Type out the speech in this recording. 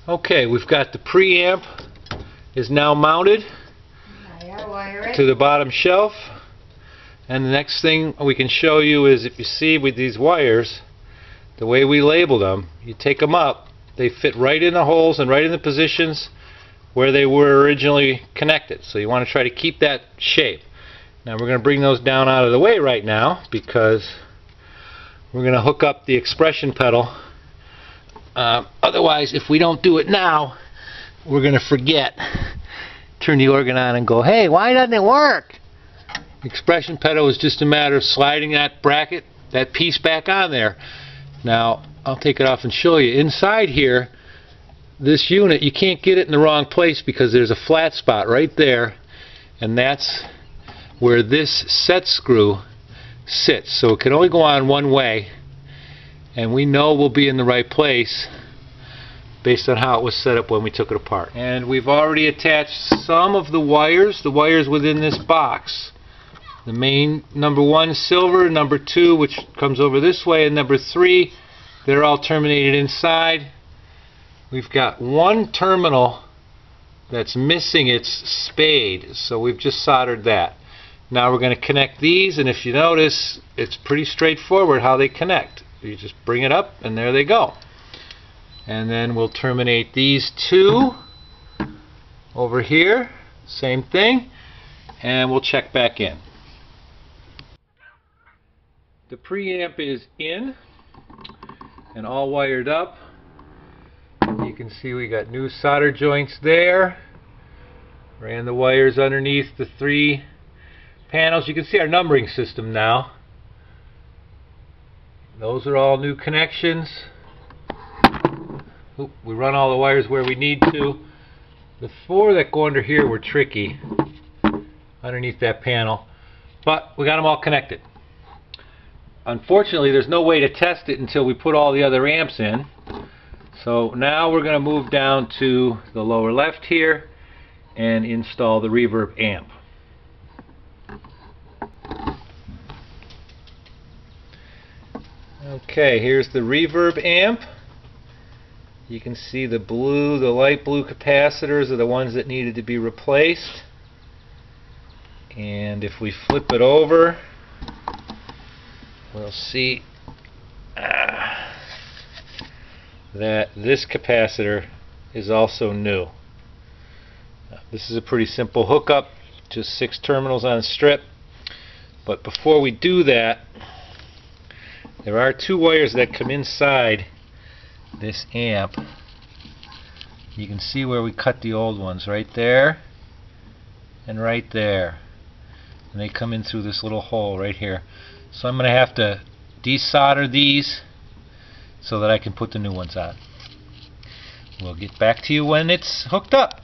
Okay, we've got the preamp is now mounted to the bottom shelf, and the next thing we can show you is, if you see with these wires, the way we labeled them, you take them up, they fit right in the holes and right in the positions where they were originally connected. So you want to try to keep that shape. Now we're going to bring those down out of the way right now, because we're going to hook up the expression pedal. Otherwise, if we don't do it now, we're going to forget. Turn the organ on and go, hey, why doesn't it work? The expression pedal is just a matter of sliding that bracket, that piece back on there. Now, I'll take it off and show you. Inside here, this unit, you can't get it in the wrong place because there's a flat spot right there, and that's where this set screw sits. So it can only go on one way, and we know we'll be in the right place based on how it was set up when we took it apart. And we've already attached some of the wires within this box. The main number 1 silver, number 2 which comes over this way, and number 3, they're all terminated inside. We've got one terminal that's missing its spade, so we've just soldered that. Now we're going to connect these, and if you notice, it's pretty straightforward how they connect. You just bring it up and there they go. And then we'll terminate these 2 over here, same thing, and we'll check back in. The preamp is in and all wired up. You can see we got new solder joints there. Ran the wires underneath the 3 panels. You can see our numbering system now. Those are all new connections. Oop, we run all the wires where we need to. The 4 that go under here were tricky underneath that panel, but we got them all connected. Unfortunately, there's no way to test it until we put all the other amps in. So now we're going to move down to the lower left here and install the reverb amp. Okay, here's the reverb amp. You can see the blue, the light blue capacitors are the ones that needed to be replaced. And if we flip it over, we'll see that this capacitor is also new. This is a pretty simple hookup, just 6 terminals on a strip. But before we do that, there are 2 wires that come inside this amp. You can see where we cut the old ones, right there and right there. And they come in through this little hole right here. So I'm going to have to desolder these so that I can put the new ones on. We'll get back to you when it's hooked up.